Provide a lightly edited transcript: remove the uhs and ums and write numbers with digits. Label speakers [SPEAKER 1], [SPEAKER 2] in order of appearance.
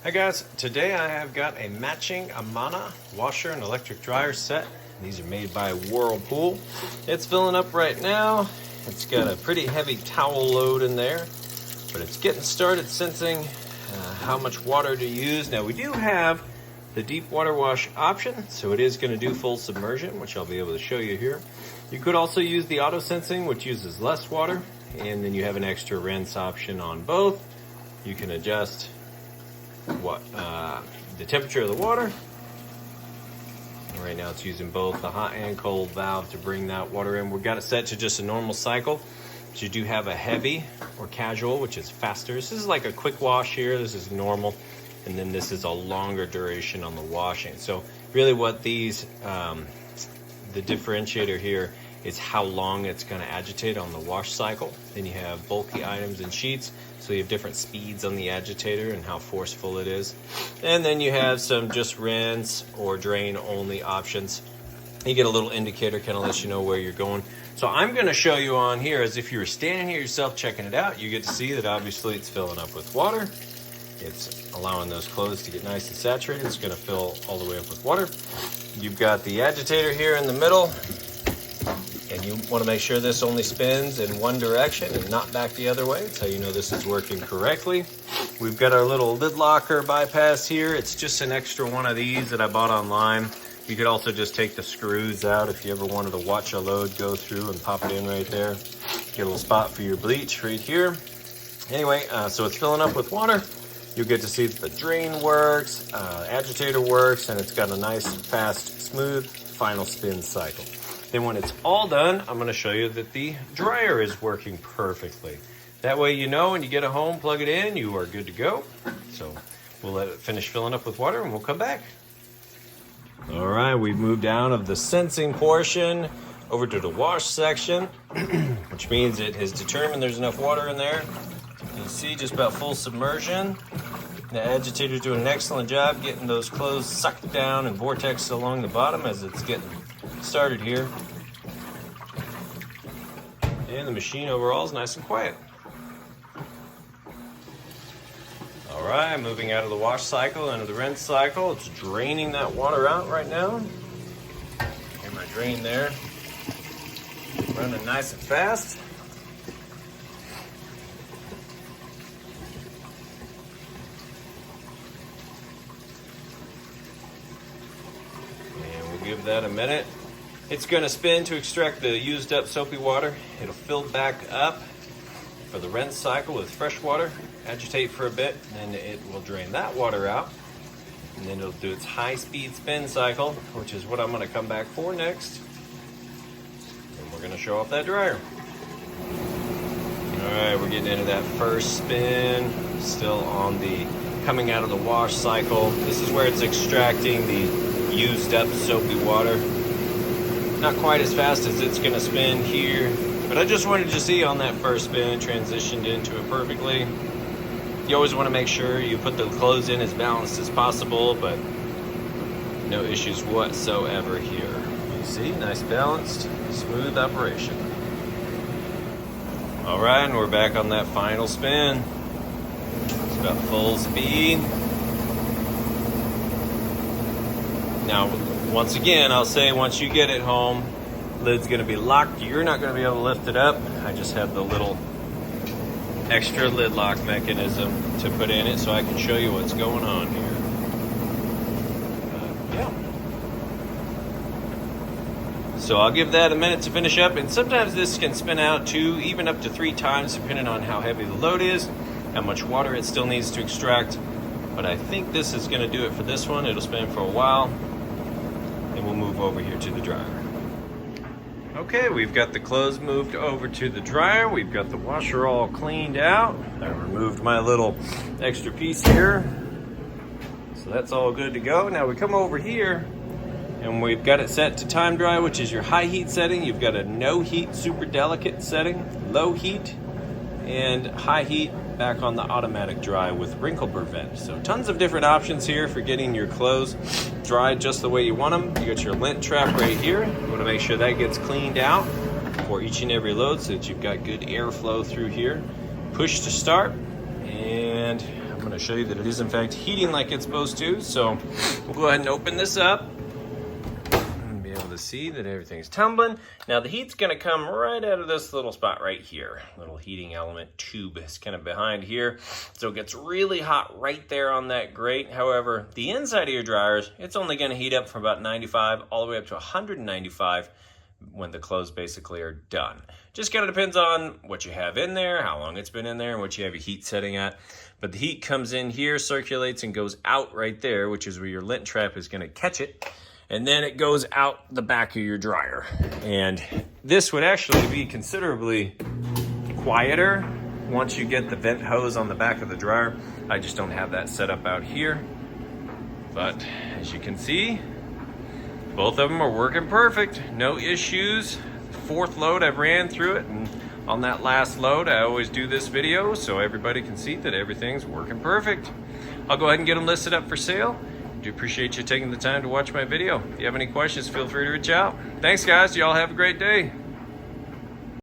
[SPEAKER 1] Hi guys, today I have got a matching Amana washer and electric dryer set. These are made by Whirlpool. It's filling up right now. It's got a pretty heavy towel load in there, but it's getting started sensing how much water to use. Now we do have the deep water wash option, so it is going to do full submersion, which I'll be able to show you here. You could also use the auto sensing, which uses less water, and then you have an extra rinse option on both. You can adjust the temperature of the water. And right now it's using both the hot and cold valve to bring that water in. We've got it set to just a normal cycle, but you do have a heavy or casual, which is faster. This is like a quick wash here. This is normal, and then this is a longer duration on the washing. So really what these the differentiator here is how long it's going to agitate on the wash cycle. Then you have bulky items and sheets, so you have different speeds on the agitator and how forceful it is. And then you have some just rinse or drain only options. You get a little indicator, kind of lets you know where you're going. So I'm going to show you on here as if you were standing here yourself checking it out. You get to see that obviously it's filling up with water. It's allowing those clothes to get nice and saturated. It's going to fill all the way up with water. You've got the agitator here in the middle, and you want to make sure this only spins in one direction and not back the other way. That's how you know this is working correctly. We've got our little lid locker bypass here. It's just an extra one of these that I bought online. You could also just take the screws out if you ever wanted to watch a load go through and pop it in right there. Get a little spot for your bleach right here. Anyway, so it's filling up with water. You'll get to see that the drain works, agitator works, and it's got a nice, fast, smooth final spin cycle. Then when it's all done, I'm going to show you that the dryer is working perfectly. That way you know when you get it home, plug it in, you are good to go. So we'll let it finish filling up with water and we'll come back. All right, we've moved out of the sensing portion over to the wash section, which means it has determined there's enough water in there. You see just about full submersion. The agitator's doing an excellent job getting those clothes sucked down and vortexed along the bottom as it's getting started here. And the machine overall is nice and quiet. All right, moving out of the wash cycle into the rinse cycle. It's draining that water out right now. Here's my drain there. Running nice and fast. Give that a minute. It's going to spin to extract the used up soapy water. It'll fill back up for the rinse cycle with fresh water, agitate for a bit, and then it will drain that water out. And then it'll do its high speed spin cycle, which is what I'm going to come back for next. And we're going to show off that dryer. All right, we're getting into that first spin, still on the coming out of the wash cycle. This is where it's extracting the used up soapy water. Not quite as fast as it's going to spin here, but I just wanted to see on that first spin, transitioned into it perfectly. You always want to make sure you put the clothes in as balanced as possible, but no issues whatsoever here. You see, nice balanced, smooth operation. All right, and we're back on that final spin. It's about full speed. Now, once again, I'll say once you get it home, lid's going to be locked. You're not going to be able to lift it up. I just have the little extra lid lock mechanism to put in it so I can show you what's going on here. Yeah. So I'll give that a minute to finish up, and sometimes this can spin out 2, even up to 3 times, depending on how heavy the load is, how much water it still needs to extract. But I think this is going to do it for this one. It'll spin for a while. And we'll move over here to the dryer. Okay, we've got the clothes moved over to the dryer. We've got the washer all cleaned out. I removed my little extra piece here. So that's all good to go. Now we come over here and we've got it set to time dry, which is your high heat setting. You've got a no heat, super delicate setting, low heat, and high heat back on the automatic dry with wrinkle prevent. So tons of different options here for getting your clothes dried just the way you want them. You got your lint trap right here. You want to make sure that gets cleaned out for each and every load so that you've got good airflow through here. Push to start, and I'm gonna show you that it is in fact heating like it's supposed to. So we'll go ahead and open this up and be able to see that everything's tumbling. Now the heat's gonna come right out of this little spot right here. Little heating element tube is kind of behind here. So it gets really hot right there on that grate. However, the inside of your dryers, it's only gonna heat up from about 95 all the way up to 195 when the clothes basically are done. Just kind of depends on what you have in there, how long it's been in there, and what you have your heat setting at. But the heat comes in here, circulates, and goes out right there, which is where your lint trap is going to catch it. And then it goes out the back of your dryer. And this would actually be considerably quieter once you get the vent hose on the back of the dryer. I just don't have that set up out here. But as you can see, both of them are working perfect, no issues. Fourth load I've ran through it, and on that last load I always do this video so everybody can see that everything's working perfect. I'll go ahead and get them listed up for sale. I do appreciate you taking the time to watch my video. If you have any questions, feel free to reach out. Thanks guys, y'all have a great day.